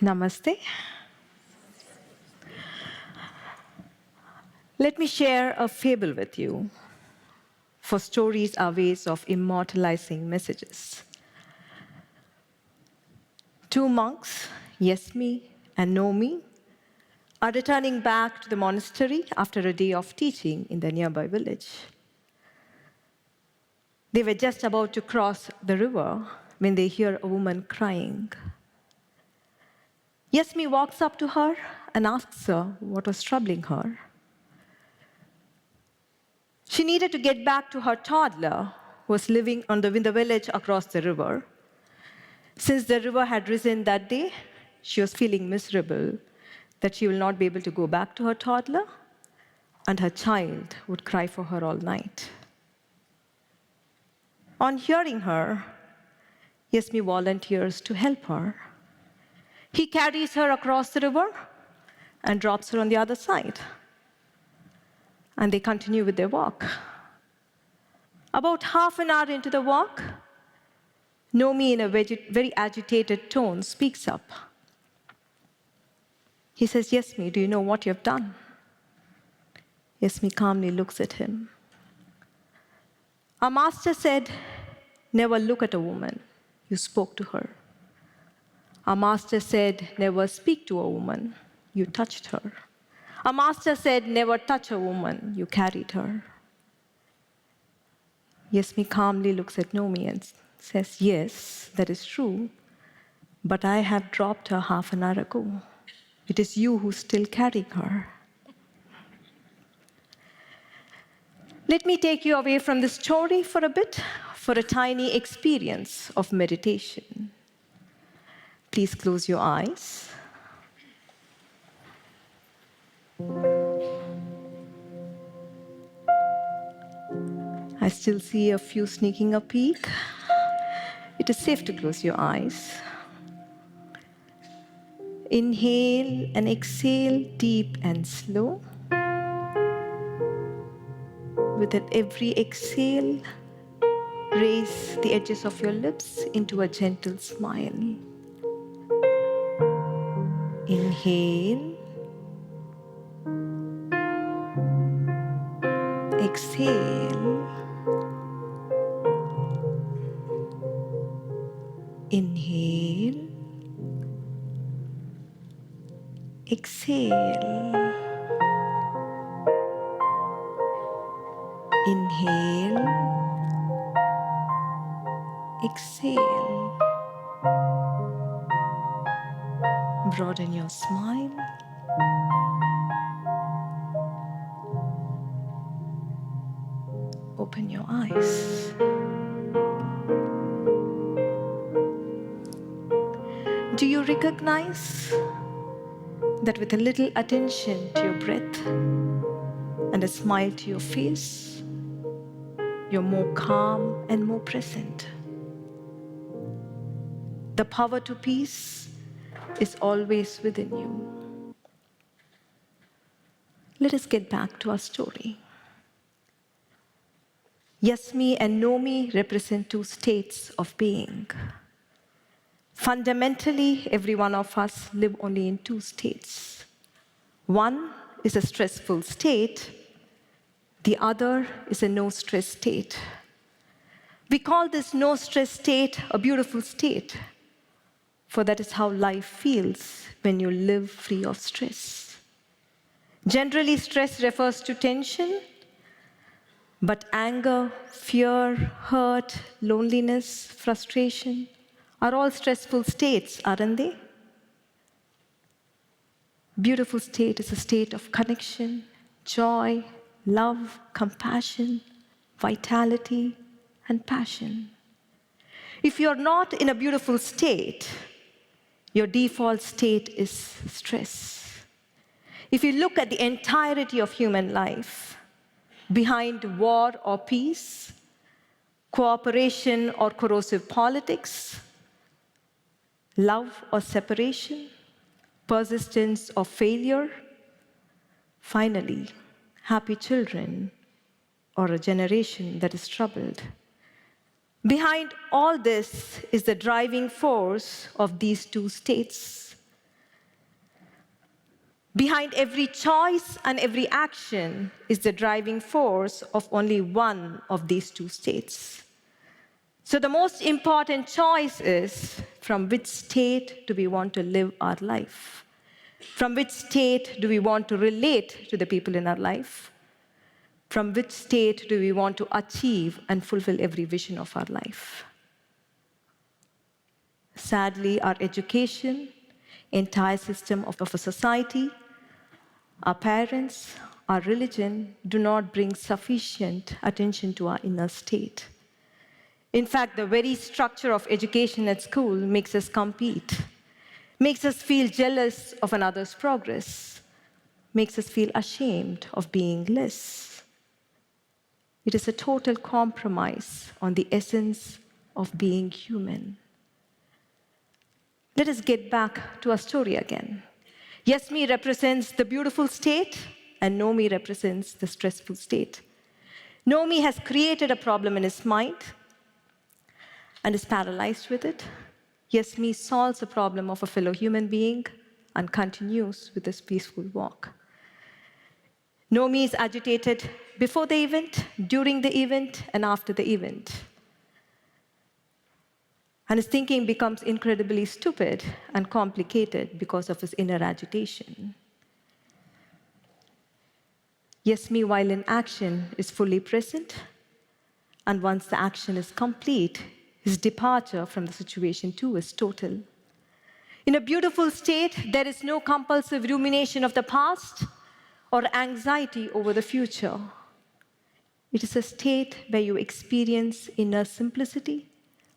Namaste. Let me share a fable with you, for stories are ways of immortalizing messages. Two monks, Yes Me and No Me, are returning back to the monastery after a day of teaching in the nearby village. They were just about to cross the river when they hear a woman crying. Yes Me walks up to her and asks her what was troubling her. She needed to get back to her toddler, who was living in the village across the river. Since the river had risen that day, she was feeling miserable that she will not be able to go back to her toddler, and her child would cry for her all night. On hearing her, Yasmi volunteers to help her. He carries her across the river and drops her on the other side. And they continue with their walk. About half an hour into the walk, Nomi, in a very agitated tone, speaks up. He says, Yasmi, do you know what you have done? Yasmi calmly looks at him. Our master said, never look at a woman. You spoke to her. Our master said, never speak to a woman. You touched her. Our master said, never touch a woman. You carried her. Yasmi calmly looks at Nomi and says, yes, that is true, but I have dropped her half an hour ago. It is you who's still carrying her. Let me take you away from this story for a bit, for a tiny experience of meditation. Please close your eyes. I still see a few sneaking a peek. It is safe to close your eyes. Inhale and exhale deep and slow. With every exhale, raise the edges of your lips into a gentle smile. Inhale. Exhale. Inhale. Exhale. Inhale. Exhale. Broaden your smile. Open your eyes. Do you recognize that with a little attention to your breath and a smile to your face, you're more calm and more present? The power to peace is always within you. Let us get back to our story. Yasmi and Nomi represent two states of being. Fundamentally, every one of us live only in two states. One is a stressful state. The other is a no-stress state. We call this no-stress state a beautiful state, for that is how life feels when you live free of stress. Generally, stress refers to tension, but anger, fear, hurt, loneliness, frustration are all stressful states, aren't they? Beautiful state is a state of connection, joy, love, compassion, vitality, and passion. If you're not in a beautiful state, your default state is stress. If you look at the entirety of human life, behind war or peace, cooperation or corrosive politics, love or separation, persistence or failure, finally, happy children or a generation that is troubled. Behind all this is the driving force of these two states, Behind every choice and every action is the driving force of only one of these two states. So the most important choice is, from which state do we want to live our life? From which state do we want to relate to the people in our life? From which state do we want to achieve and fulfill every vision of our life? Sadly, our education, entire system of a society, our parents, our religion do not bring sufficient attention to our inner state. In fact, the very structure of education at school makes us compete, makes us feel jealous of another's progress, makes us feel ashamed of being less. It is a total compromise on the essence of being human. Let us get back to our story again. Yes, me represents the beautiful state, and no me represents the stressful state. No me has created a problem in his mind and is paralyzed with it. Yes, me solves the problem of a fellow human being and continues with this peaceful walk. No me is agitated before the event, during the event, and after the event. And his thinking becomes incredibly stupid and complicated because of his inner agitation. Yes, me, while in action, is fully present, and once the action is complete, his departure from the situation too is total. In a beautiful state, there is no compulsive rumination of the past or anxiety over the future. It is a state where you experience inner simplicity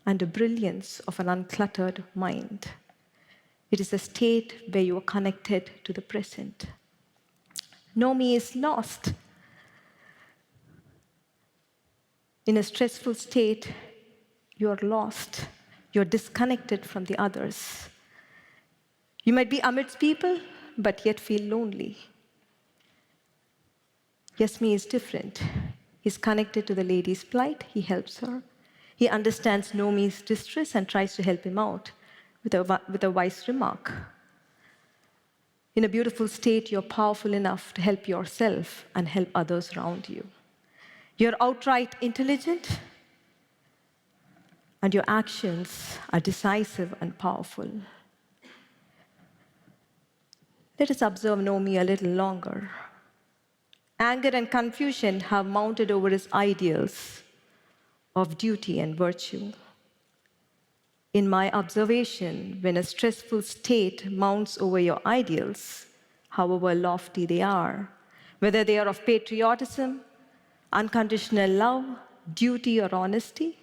and the brilliance of an uncluttered mind. It is a state where you are connected to the present. No me is lost. In a stressful state, you are lost. You're disconnected from the others. You might be amidst people, but yet feel lonely. Yes, me is different. He's connected to the lady's plight. He helps her. He understands Nomi's distress and tries to help him out with a wise remark. In a beautiful state, you're powerful enough to help yourself and help others around you. You're outright intelligent, and your actions are decisive and powerful. Let us observe Nomi a little longer. Anger and confusion have mounted over his ideals of duty and virtue. In my observation, when a stressful state mounts over your ideals, however lofty they are, whether they are of patriotism, unconditional love, duty, or honesty,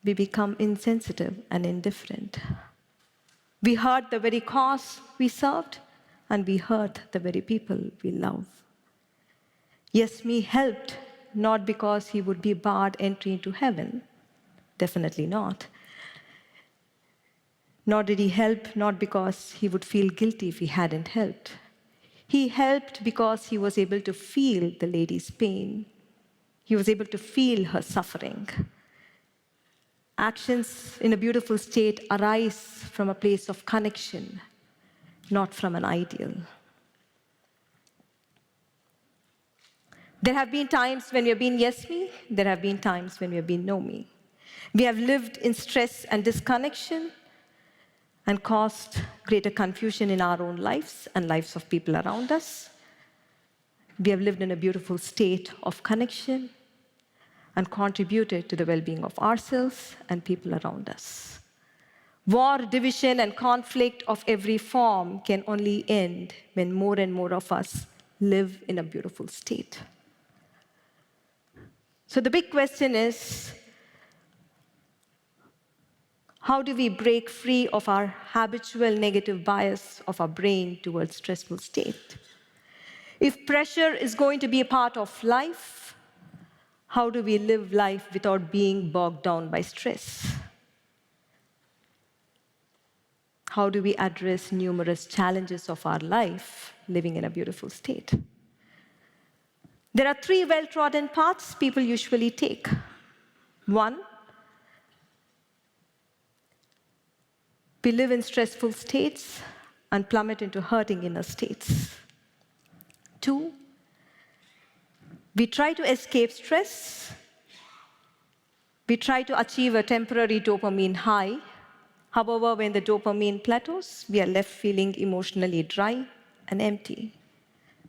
we become insensitive and indifferent. We hurt the very cause we served, and we hurt the very people we love. Yes, me helped, not because he would be barred entry into heaven, definitely not. Nor did he help, not because he would feel guilty if he hadn't helped. He helped because he was able to feel the lady's pain. He was able to feel her suffering. Actions in a beautiful state arise from a place of connection, not from an ideal. There have been times when we have been yes me, there have been times when we have been no me. We have lived in stress and disconnection and caused greater confusion in our own lives and lives of people around us. We have lived in a beautiful state of connection and contributed to the well-being of ourselves and people around us. War, division, and conflict of every form can only end when more and more of us live in a beautiful state. So the big question is, how do we break free of our habitual negative bias of our brain towards stressful state? If pressure is going to be a part of life, how do we live life without being bogged down by stress? How do we address numerous challenges of our life living in a beautiful state? There are 3 well-trodden paths people usually take. 1, we live in stressful states and plummet into hurting inner states. 2, we try to escape stress. We try to achieve a temporary dopamine high. However, when the dopamine plateaus, we are left feeling emotionally dry and empty.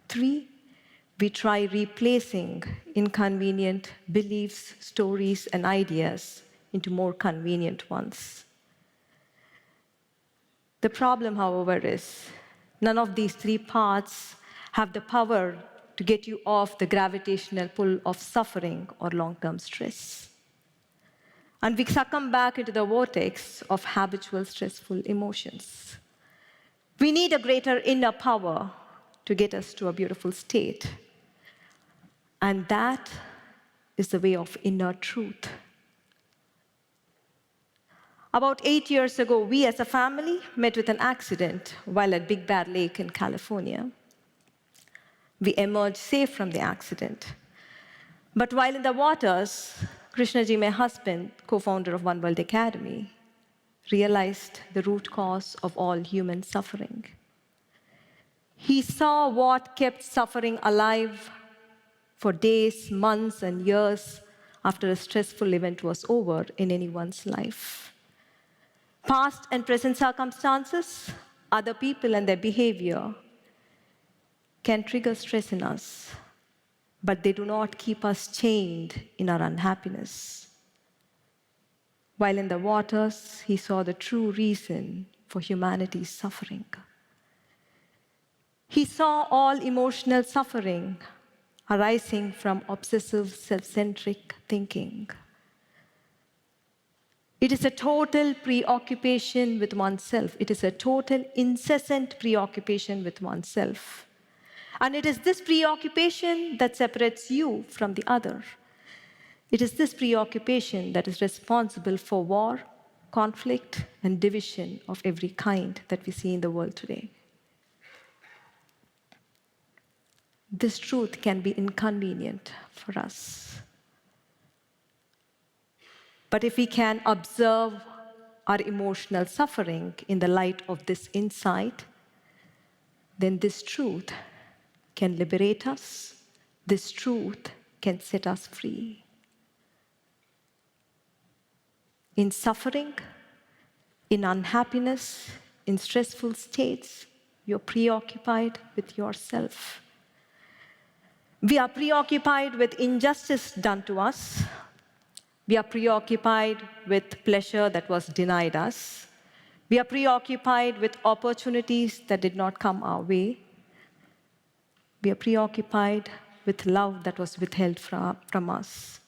3, we try replacing inconvenient beliefs, stories, and ideas into more convenient ones. The problem, however, is none of these 3 paths have the power to get you off the gravitational pull of suffering or long-term stress. And we succumb back into the vortex of habitual stressful emotions. We need a greater inner power to get us to a beautiful state. And that is the way of inner truth. About 8 years ago, we as a family met with an accident while at Big Bear Lake in California. We emerged safe from the accident. But while in the waters, Krishnaji, my husband, co-founder of One World Academy, realized the root cause of all human suffering. He saw what kept suffering alive for days, months, and years after a stressful event was over in anyone's life. Past and present circumstances, other people and their behavior can trigger stress in us, but they do not keep us chained in our unhappiness. While in the waters, he saw the true reason for humanity's suffering. He saw all emotional suffering arising from obsessive, self-centric thinking. It is a total preoccupation with oneself. It is a total, incessant preoccupation with oneself. And it is this preoccupation that separates you from the other. It is this preoccupation that is responsible for war, conflict, and division of every kind that we see in the world today. This truth can be inconvenient for us. But if we can observe our emotional suffering in the light of this insight, then this truth can liberate us. This truth can set us free. In suffering, in unhappiness, in stressful states, you're preoccupied with yourself. We are preoccupied with injustice done to us. We are preoccupied with pleasure that was denied us. We are preoccupied with opportunities that did not come our way. We are preoccupied with love that was withheld from us.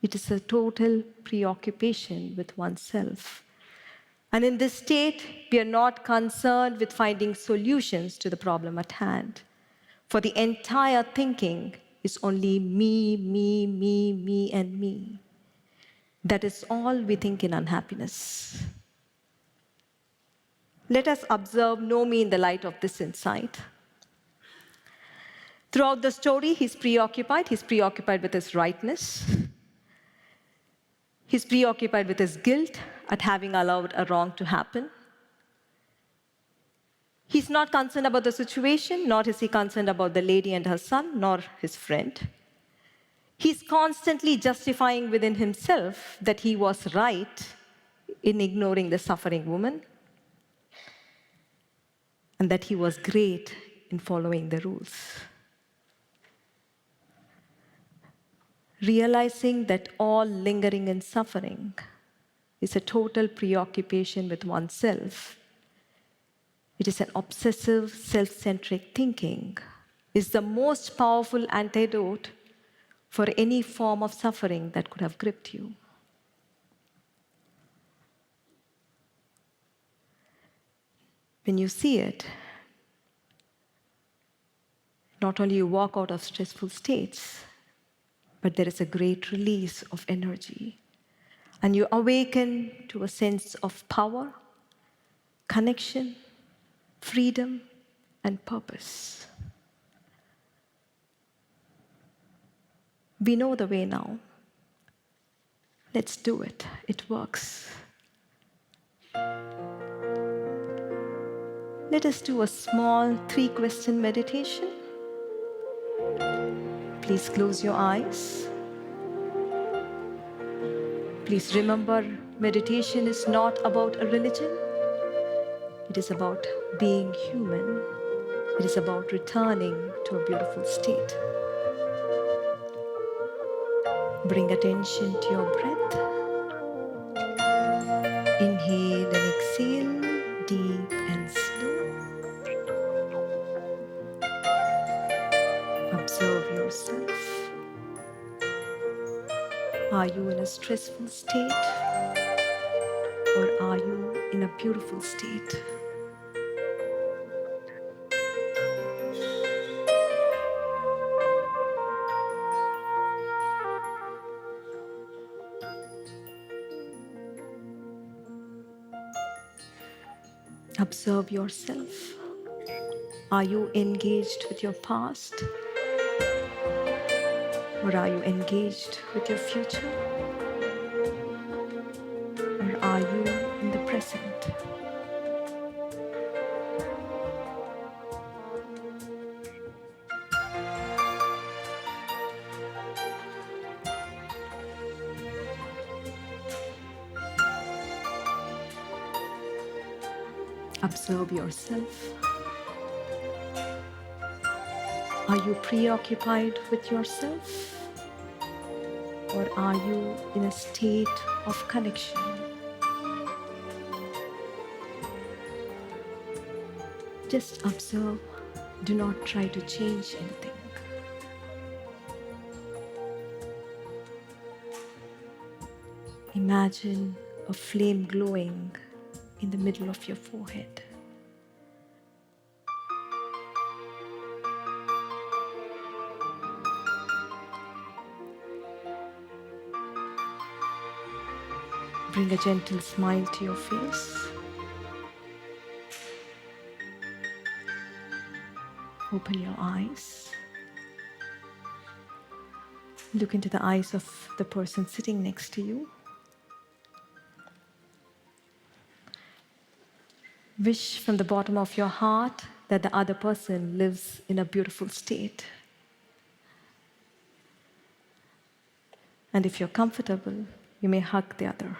It is a total preoccupation with oneself. And in this state, we are not concerned with finding solutions to the problem at hand. For the entire thinking is only me, me, me, me, and me. That is all we think in unhappiness. Let us observe Know Me in the light of this insight. Throughout the story, he's preoccupied. He's preoccupied with his rightness. He's preoccupied with his guilt at having allowed a wrong to happen. He's not concerned about the situation, nor is he concerned about the lady and her son, nor his friend. He's constantly justifying within himself that he was right in ignoring the suffering woman, and that he was great in following the rules. Realizing that all lingering in suffering is a total preoccupation with oneself, it is an obsessive, self-centric thinking, is the most powerful antidote for any form of suffering that could have gripped you. When you see it, not only you walk out of stressful states, but there is a great release of energy. And you awaken to a sense of power, connection, freedom, and purpose. We know the way now. Let's do it. It works. Let us do a small 3-question meditation. Please close your eyes. Please remember, meditation is not about a religion. It is about being human. It is about returning to a beautiful state. Bring attention to your breath. Inhale and exhale, deep and slow. Observe yourself. Are you in a stressful state, or are you in a beautiful state? Observe yourself. Are you engaged with your past, or are you engaged with your future? Or are you in the present? Observe yourself. Are you preoccupied with yourself? Or are you in a state of connection? Just observe. Do not try to change anything. Imagine a flame glowing in the middle of your forehead. Bring a gentle smile to your face. Open your eyes. Look into the eyes of the person sitting next to you. Wish from the bottom of your heart that the other person lives in a beautiful state. And if you're comfortable, you may hug the other.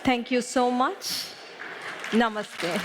Thank you so much. Namaste.